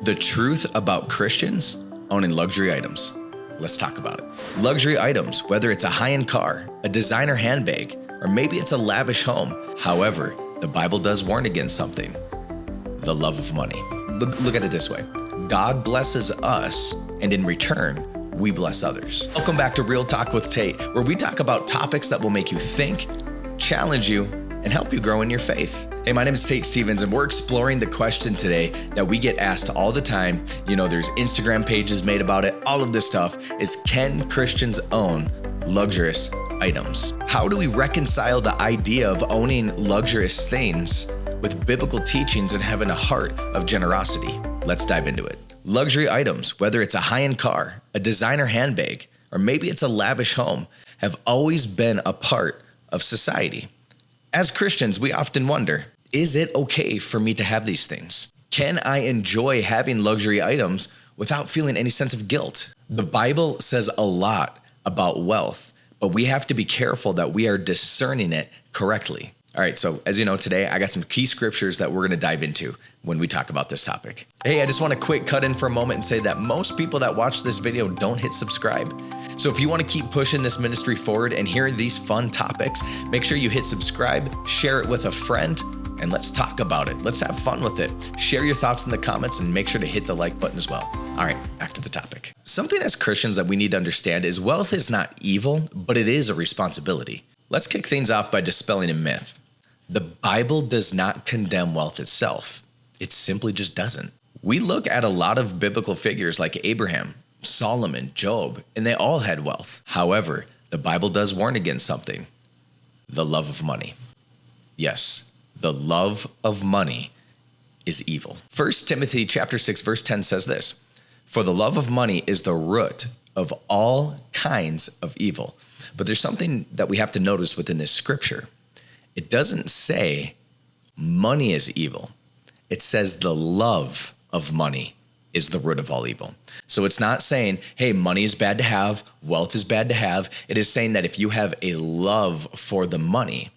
The truth about Christians owning luxury items. Let's talk about it. Luxury items, whether it's a high-end car, a designer handbag, or maybe it's a lavish home. However, the Bible does warn against something: the love of money. Look at it this way. God blesses us, and in return, we bless others. Welcome back to Real Talk with Tate, where we talk about topics that will make you think, challenge you, and help you grow in your faith. Hey, my name is Tate Stevens, and we're exploring the question today that we get asked all the time. There's Instagram pages made about it. All of this stuff is, can Christians own luxurious items? How do we reconcile the idea of owning luxurious things with biblical teachings and having a heart of generosity? Let's dive into it. Luxury items, whether it's a high-end car, a designer handbag, or maybe it's a lavish home, have always been a part of society. As Christians, we often wonder, is it okay for me to have these things? Can I enjoy having luxury items without feeling any sense of guilt? The Bible says a lot about wealth, but we have to be careful that we are discerning it correctly. All right, so as you know, today I got some key scriptures that we're going to dive into when we talk about this topic. Hey, I just want to quick cut in for a moment and say that most people that watch this video don't hit subscribe. So if you want to keep pushing this ministry forward and hearing these fun topics, make sure you hit subscribe, share it with a friend, and let's talk about it. Let's have fun with it. Share your thoughts in the comments and make sure to hit the like button as well. All right, back to the topic. Something as Christians that we need to understand is wealth is not evil, but it is a responsibility. Let's kick things off by dispelling a myth. The Bible does not condemn wealth itself. It simply just doesn't. We look at a lot of biblical figures like Abraham, Solomon, Job, and they all had wealth. However, the Bible does warn against something: the love of money. Yes, the love of money is evil. 1 Timothy chapter 6, verse 10 says this: "For the love of money is the root of all kinds of evil." But there's something that we have to notice within this scripture. It doesn't say money is evil. It says the love of money is the root of all evil. So it's not saying, hey, money is bad to have, wealth is bad to have. It is saying that if you have a love for the money,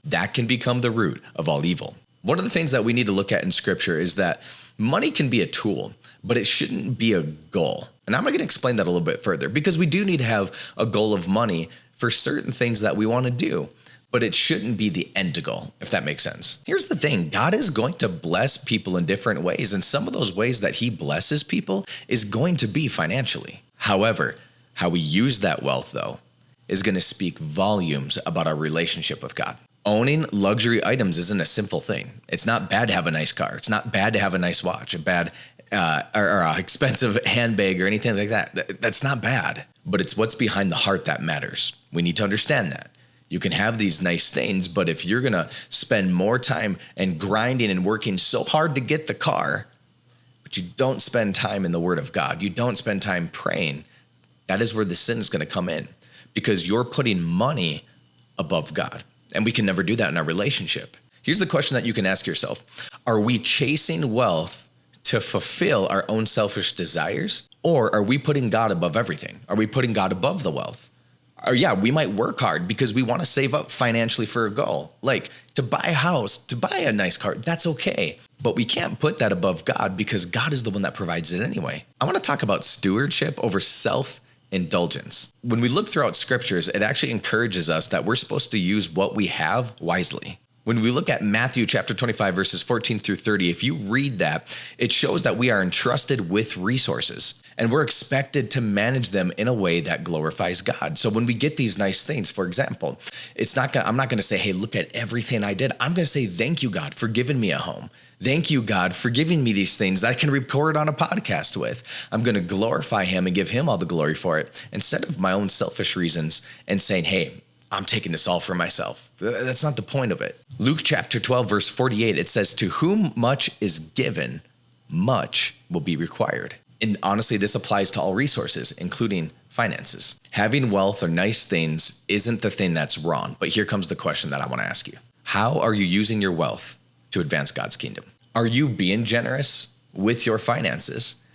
that can become the root of all evil. One of the things that we need to look at in scripture is that money can be a tool, but it shouldn't be a goal. And I'm going to explain that a little bit further, because we do need to have a goal of money for certain things that we want to do, but it shouldn't be the end goal, if that makes sense. Here's the thing: God is going to bless people in different ways, and some of those ways that he blesses people is going to be financially. However, how we use that wealth, though, is going to speak volumes about our relationship with God. Owning luxury items isn't a simple thing. It's not bad to have a nice car. It's not bad to have a nice watch, or an expensive handbag or anything like that. That's not bad, but it's what's behind the heart that matters. We need to understand that. You can have these nice things, but if you're going to spend more time and grinding and working so hard to get the car, but you don't spend time in the Word of God, you don't spend time praying, that is where the sin is going to come in, because you're putting money above God. And we can never do that in our relationship. Here's the question that you can ask yourself: are we chasing wealth to fulfill our own selfish desires? Or are we putting God above everything? Are we putting God above the wealth? Or yeah, we might work hard because we want to save up financially for a goal, like to buy a house, to buy a nice car. That's okay. But we can't put that above God, because God is the one that provides it anyway. I want to talk about stewardship over self-indulgence. When we look throughout scriptures, it actually encourages us that we're supposed to use what we have wisely. When we look at Matthew chapter 25, verses 14 through 30, if you read that, it shows that we are entrusted with resources, and we're expected to manage them in a way that glorifies God. So when we get these nice things, for example, I'm not going to say, hey, look at everything I did. I'm going to say, thank you, God, for giving me a home. Thank you, God, for giving me these things that I can record on a podcast with. I'm going to glorify him and give him all the glory for it, instead of my own selfish reasons and saying, hey, I'm taking this all for myself. That's not the point of it. Luke chapter 12, verse 48, it says, to whom much is given, much will be required. And honestly, this applies to all resources, including finances. Having wealth or nice things isn't the thing that's wrong. But here comes the question that I want to ask you. How are you using your wealth to advance God's kingdom? Are you being generous with your finances?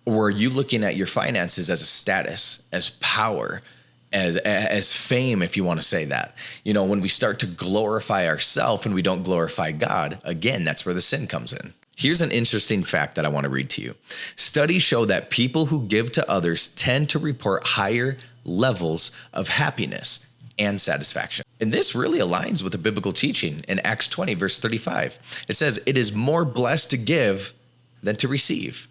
Or are you looking at your finances as a status, as power, as fame, if you want to say that? When we start to glorify ourselves and we don't glorify God, again, that's where the sin comes in. Here's an interesting fact that I want to read to you. Studies show that people who give to others tend to report higher levels of happiness and satisfaction. And this really aligns with the biblical teaching in Acts 20, verse 35. It says, "It is more blessed to give than to receive."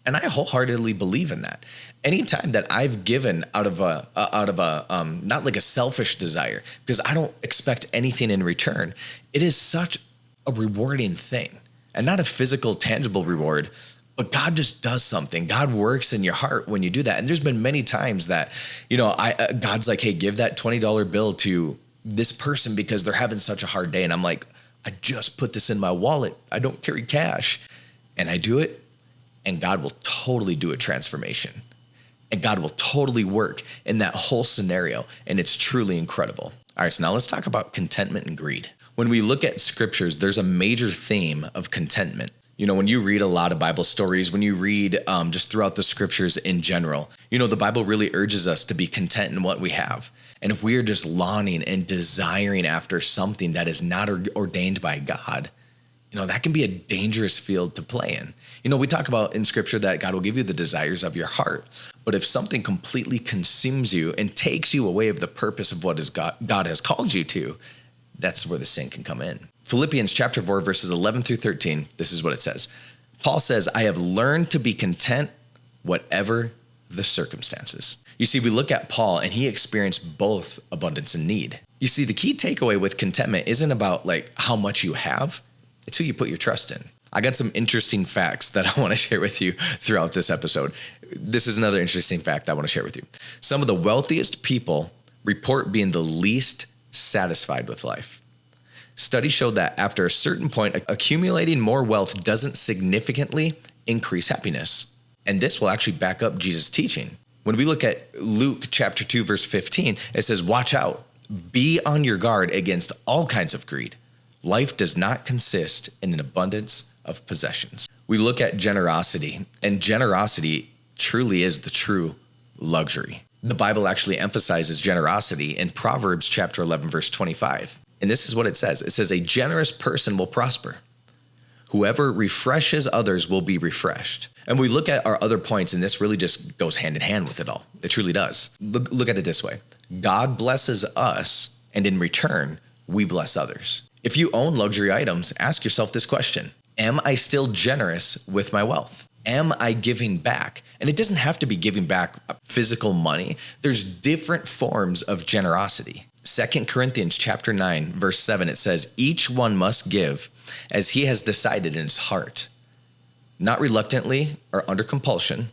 And I wholeheartedly believe in that. Anytime that I've given out of a not like a selfish desire, because I don't expect anything in return, it is such a rewarding thing. And not a physical, tangible reward, but God just does something. God works in your heart when you do that. And there's been many times that, God's like, "Hey, give that $20 bill to this person because they're having such a hard day." And I'm like, "I just put this in my wallet. I don't carry cash." And I do it, and God will totally do a transformation. And God will totally work in that whole scenario. And it's truly incredible. All right, so now let's talk about contentment and greed. When we look at scriptures, there's a major theme of contentment. When you read a lot of Bible stories, when you read just throughout the scriptures in general, the Bible really urges us to be content in what we have. And if we are just longing and desiring after something that is not ordained by God, that can be a dangerous field to play in. We talk about in scripture that God will give you the desires of your heart. But if something completely consumes you and takes you away of the purpose of what God has called you to, that's where the sin can come in. Philippians chapter 4, verses 11 through 13, this is what it says. Paul says, "I have learned to be content whatever the circumstances." You see, we look at Paul and he experienced both abundance and need. You see, the key takeaway with contentment isn't about like how much you have, it's who you put your trust in. I got some interesting facts that I want to share with you throughout this episode. This is another interesting fact I want to share with you. Some of the wealthiest people report being the least satisfied with life. Studies show that after a certain point, accumulating more wealth doesn't significantly increase happiness. And this will actually back up Jesus' teaching. When we look at Luke chapter 2, verse 15, it says, "Watch out, be on your guard against all kinds of greed. Life does not consist in an abundance of possessions." We look at generosity, and generosity truly is the true luxury. The Bible actually emphasizes generosity in Proverbs chapter 11, verse 25. And this is what it says. It says, "A generous person will prosper. Whoever refreshes others will be refreshed." And we look at our other points, and this really just goes hand in hand with it all. It truly does. Look at it this way. God blesses us, and in return, we bless others. If you own luxury items, ask yourself this question. Am I still generous with my wealth? Am I giving back? And it doesn't have to be giving back physical money. There's different forms of generosity. 2 Corinthians chapter 9, verse 7, it says, "Each one must give as he has decided in his heart, not reluctantly or under compulsion,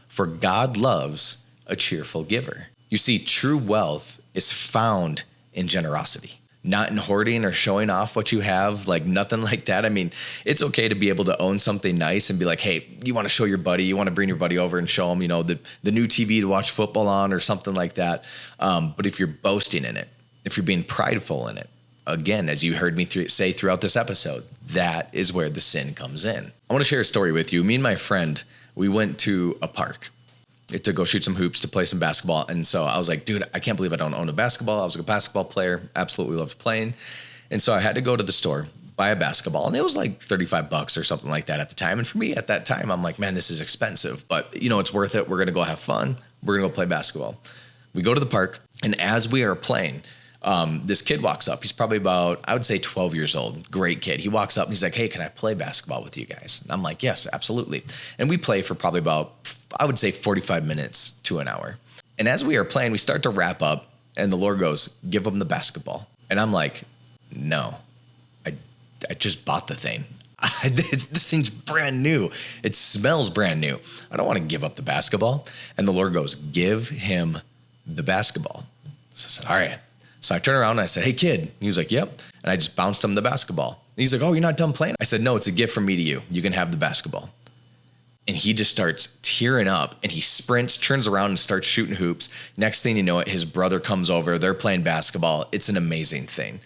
for God loves a cheerful giver." You see, true wealth is found in generosity. Not in hoarding or showing off what you have, like nothing like that. I mean, it's okay to be able to own something nice and be like, "Hey, you want to show your buddy, you want to bring your buddy over and show him, the new TV to watch football on or something like that." But if you're boasting in it, if you're being prideful in it, again, as you heard me say throughout this episode, that is where the sin comes in. I want to share a story with you. Me and my friend, we went to a park to go shoot some hoops, to play some basketball. And so I was like, "Dude, I can't believe I don't own a basketball." I was a basketball player, absolutely loved playing. And so I had to go to the store, buy a basketball. And it was like $35 or something like that at the time. And for me at that time, I'm like, "Man, this is expensive, but it's worth it. We're going to go have fun. We're going to go play basketball." We go to the park, and as we are playing, this kid walks up. He's probably about, I would say 12 years old. Great kid. He walks up and he's like, "Hey, can I play basketball with you guys?" And I'm like, "Yes, absolutely." And we play for probably about, I would say 45 minutes to an hour. And as we are playing, we start to wrap up and the Lord goes, "Give him the basketball." And I'm like, "No, I just bought the thing. This thing's brand new. It smells brand new. I don't want to give up the basketball." And the Lord goes, "Give him the basketball." So I said, "All right." So I turned around and I said, "Hey, kid." He was like, "Yep." And I just bounced him the basketball. And he's like, "Oh, you're not done playing?" I said, "No, it's a gift from me to you. You can have the basketball." And he just starts tearing up and he sprints, turns around and starts shooting hoops. Next thing you know it, his brother comes over. They're playing basketball. It's an amazing thing.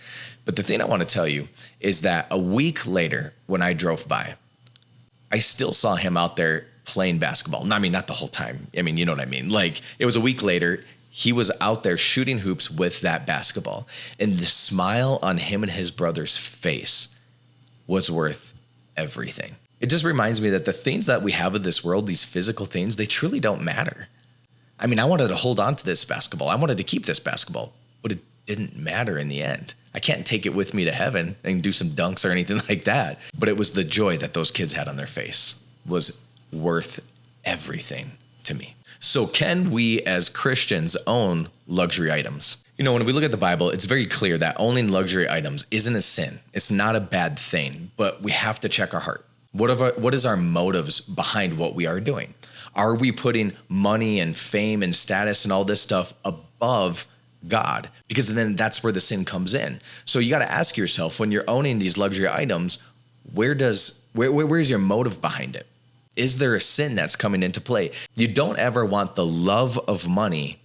But the thing I want to tell you is that a week later, when I drove by, I still saw him out there playing basketball. I mean, not the whole time. I mean, you know what I mean? Like, it was a week later. He was out there shooting hoops with that basketball. And the smile on him and his brother's face was worth everything. It just reminds me that the things that we have of this world, these physical things, they truly don't matter. I mean, I wanted to hold on to this basketball. I wanted to keep this basketball, but it didn't matter in the end. I can't take it with me to heaven and do some dunks or anything like that. But it was the joy that those kids had on their face was worth everything to me. So can we as Christians own luxury items? You know, when we look at the Bible, it's very clear that owning luxury items isn't a sin. It's not a bad thing, but we have to check our heart. What is our motives behind what we are doing? Are we putting money and fame and status and all this stuff above God? Because then that's where the sin comes in. So you got to ask yourself, when you're owning these luxury items, where's your motive behind it? Is there a sin that's coming into play? You don't ever want the love of money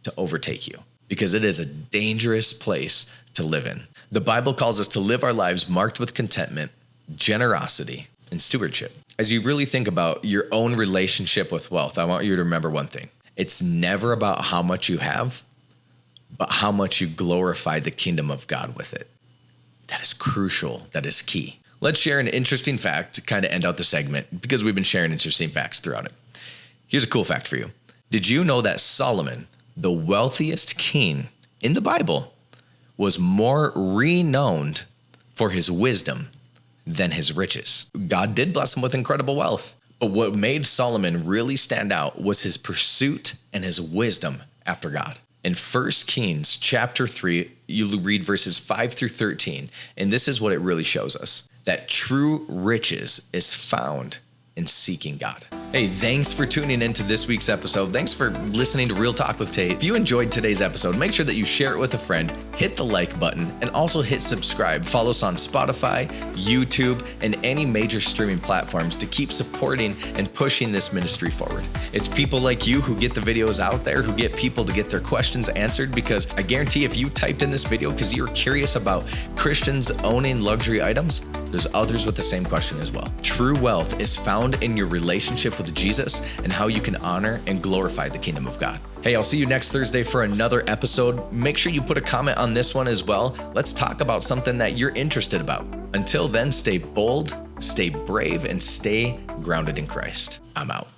to overtake you, because it is a dangerous place to live in. The Bible calls us to live our lives marked with contentment, generosity, and stewardship. As you really think about your own relationship with wealth, I want you to remember one thing. It's never about how much you have, but how much you glorify the kingdom of God with it. That is crucial. That is key. Let's share an interesting fact to kind of end out the segment, because we've been sharing interesting facts throughout it. Here's a cool fact for you. Did you know that Solomon, the wealthiest king in the Bible, was more renowned for his wisdom than his riches? God did bless him with incredible wealth, but what made Solomon really stand out was his pursuit and his wisdom after God. In 1 Kings chapter 3, you read verses 5 through 13, and this is what it really shows us, that true riches is found in seeking God. Hey, thanks for tuning into this week's episode. Thanks for listening to Real Talk with Tate. If you enjoyed today's episode, make sure that you share it with a friend, hit the like button, and also hit subscribe. Follow us on Spotify, YouTube, and any major streaming platforms to keep supporting and pushing this ministry forward. It's people like you who get the videos out there, who get people to get their questions answered, because I guarantee if you typed in this video because you're curious about Christians owning luxury items, there's others with the same question as well. True wealth is found in your relationship with Jesus and how you can honor and glorify the kingdom of God. Hey, I'll see you next Thursday for another episode. Make sure you put a comment on this one as well. Let's talk about something that you're interested about. Until then, stay bold, stay brave, and stay grounded in Christ. I'm out.